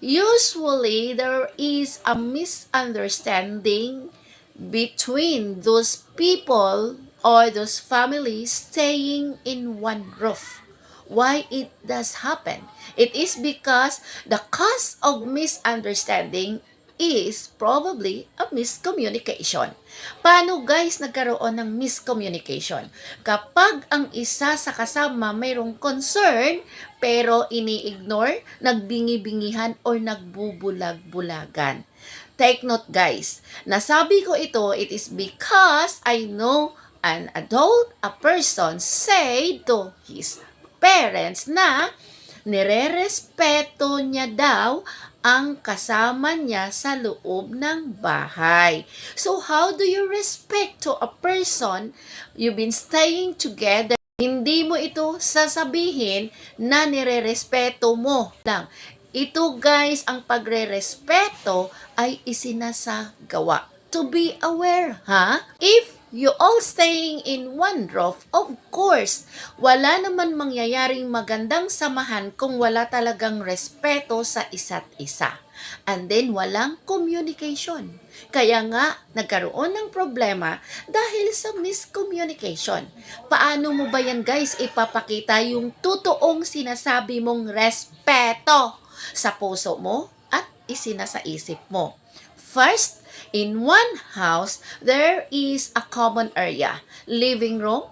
Usually, there is a misunderstanding between those people or those families staying in one roof. Why it does happen? It is because the cause of misunderstanding is probably a miscommunication. Paano guys nagkaroon ng miscommunication? Kapag ang isa sa kasama mayroong concern pero ini-ignore, nagbingi-bingihan or nagbubulag-bulagan. Take note guys, nasabi ko ito, it is because I know an adult, a person said to his parents na nire-respeto niya daw ang kasama niya sa loob ng bahay. So how do you respect to a person you've been staying together? Hindi mo ito sasabihin na nire-respeto mo lang. Ito guys, ang pagre-respeto ay isinasagawa. To be aware, ha? If you all staying in one roof, of course, wala naman mangyayaring magandang samahan kung wala talagang respeto sa isa't isa. And then, walang communication. Kaya nga, nagkaroon ng problema dahil sa miscommunication. Paano mo ba yan guys ipapakita yung totoong sinasabi mong respeto sa puso mo at isinasa isip mo? First, in one house, there is a common area, living room,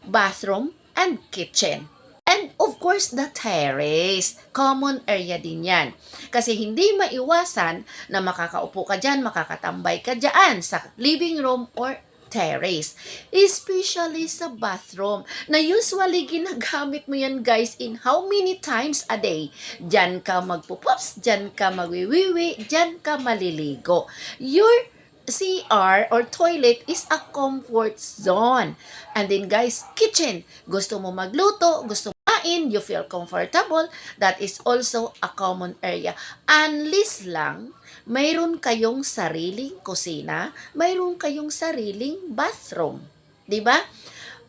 bathroom, and kitchen. And of course, the terrace. Common area din yan. Kasi hindi maiwasan na makakaupo ka dyan, makakatambay ka dyan sa living room or terrace. Especially sa bathroom, na usually ginagamit mo yan guys in how many times a day. Diyan ka magpupops, diyan ka magwiwiwi, diyan ka maliligo. Your CR or toilet is a comfort zone. And then guys, kitchen. Gusto mo magluto, gusto mo kain, you feel comfortable, that is also a common area. Unless lang, mayroon kayong sariling kusina, mayroon kayong sariling bathroom. Diba?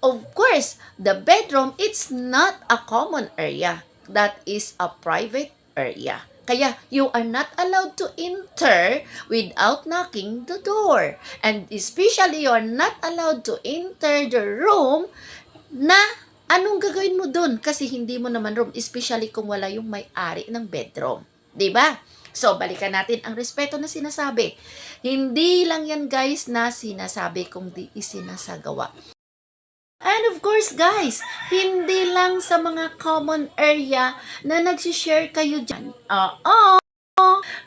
Of course, the bedroom, it's not a common area. That is a private area. Kaya, you are not allowed to enter without knocking the door. And especially, you are not allowed to enter the room na anong gagawin mo dun? Kasi hindi mo naman room, especially kung wala yung may-ari ng bedroom. Diba? So, balikan natin ang respeto na sinasabi. Hindi lang yan guys na sinasabi kung di isinasagawa. And of course guys, hindi lang sa mga common area na nagsishare kayo dyan.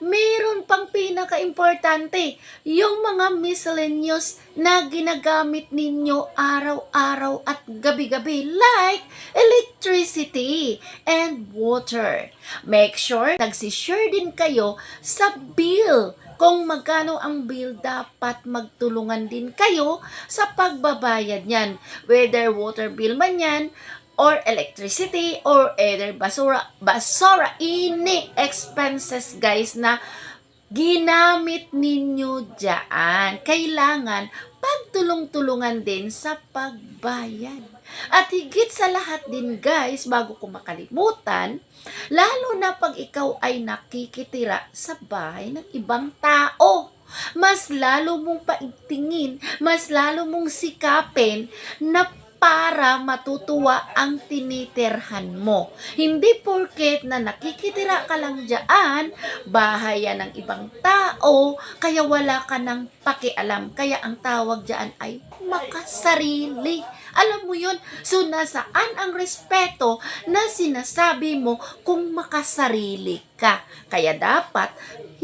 Meron pang pinaka-importante, yung mga miscellaneous na ginagamit ninyo araw-araw at gabi-gabi like electricity and water. Make sure nagsishare din kayo sa bill. Kung magkano ang bill, dapat magtulungan din kayo sa pagbabayad niyan. Whether water bill man yan, or electricity, or either basura, ini expenses guys na ginamit ninyo dyan. Kailangan pagtulong-tulungan din sa pagbayad. At higit sa lahat din guys, bago ko makalimutan, lalo na pag ikaw ay nakikitira sa bahay ng ibang tao, mas lalo mong paigtingin, mas lalo mong sikapin na para matutuwa ang tinitirhan mo. Hindi porket na nakikitira ka lang dyan, bahay yan ng ibang tao, kaya wala ka ng pakialam. Kaya ang tawag dyan ay makasarili. Alam mo yun? So, nasaan ang respeto na sinasabi mo kung makasarili ka? Kaya dapat,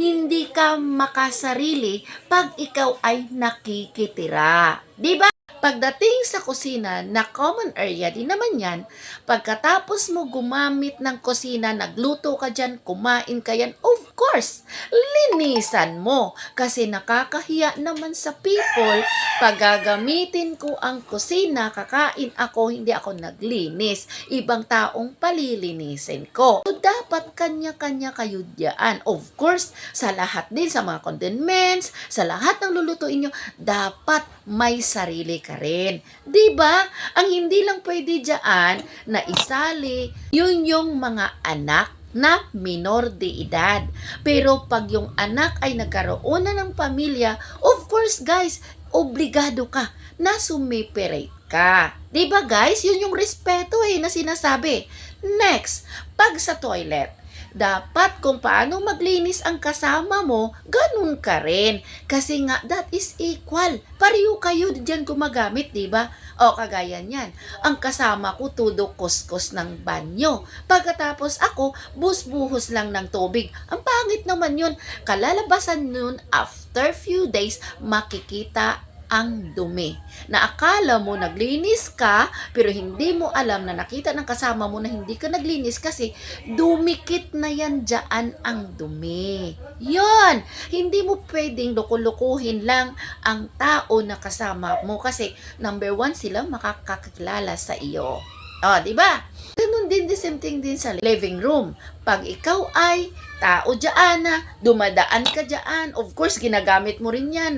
hindi ka makasarili pag ikaw ay nakikitira. Diba? Pagdating sa kusina na common area din naman yan, pagkatapos mo gumamit ng kusina, nagluto ka dyan, kumain ka yan, of course, linisan mo. Kasi nakakahiya naman sa people, pag gagamitin ko ang kusina, kakain ako, hindi ako naglinis. Ibang taong palilinisin ko. So, dapat kanya-kanya kayo diyan. Of course, sa lahat din, sa mga condiments, sa lahat ng lulutuin nyo, dapat may sarili ka rin. Diba? Ang hindi lang pwede dyan na isali, yun yung mga anak, na minor de edad. Pero pag yung anak ay nagkaroon na ng pamilya, of course guys, obligado ka na sumiperate ka. 'Di ba guys? Yun yung respeto na sinasabi. Next, pag sa toilet, dapat kung paano maglinis ang kasama mo, ganun ka rin. Kasi nga, that is equal. Pareho kayo diyan gumagamit, di ba? O, kagaya niyan. Ang kasama ko, tudo kuskus ng banyo. Pagkatapos ako, busbuhos lang ng tubig. Ang pangit naman yun. Kalalabasan nun, after few days, makikita ang dumi. Na akala mo naglinis ka, pero hindi mo alam na nakita ng kasama mo na hindi ka naglinis kasi dumikit na yan dyan ang dumi. Yon, hindi mo pwedeng lukulukuhin lang ang tao na kasama mo kasi number one sila makakakilala sa iyo. O, di ba? Ganun din, the same thing din sa living room. Pag ikaw ay tao dyan na dumadaan ka dyan, of course, ginagamit mo rin yan,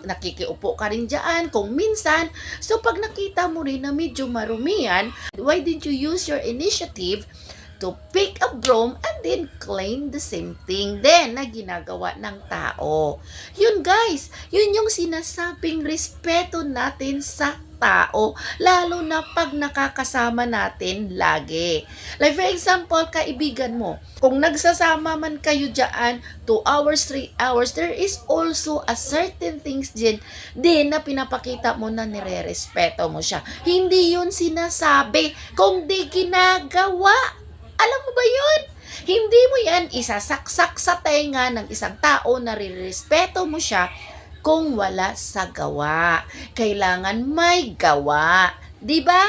nakikiupo ka rin dyan, kung minsan. So, pag nakita mo rin na medyo marumihan, why didn't you use your initiative to pick a broom and then clean the same thing din na ginagawa ng tao? Yun guys, yun yung sinasabing respeto natin sa tao, lalo na pag nakakasama natin lagi. Like for example, kaibigan mo, kung nagsasama man kayo dyan, 2 hours, 3 hours, there is also a certain things din na pinapakita mo na nire-respeto mo siya. Hindi yun sinasabi kung di ginagawa. Alam mo ba yun? Hindi mo yan isasaksak sa tenga ng isang tao na rirespeto mo siya kung wala sa gawa. Kailangan may gawa. 'Di ba?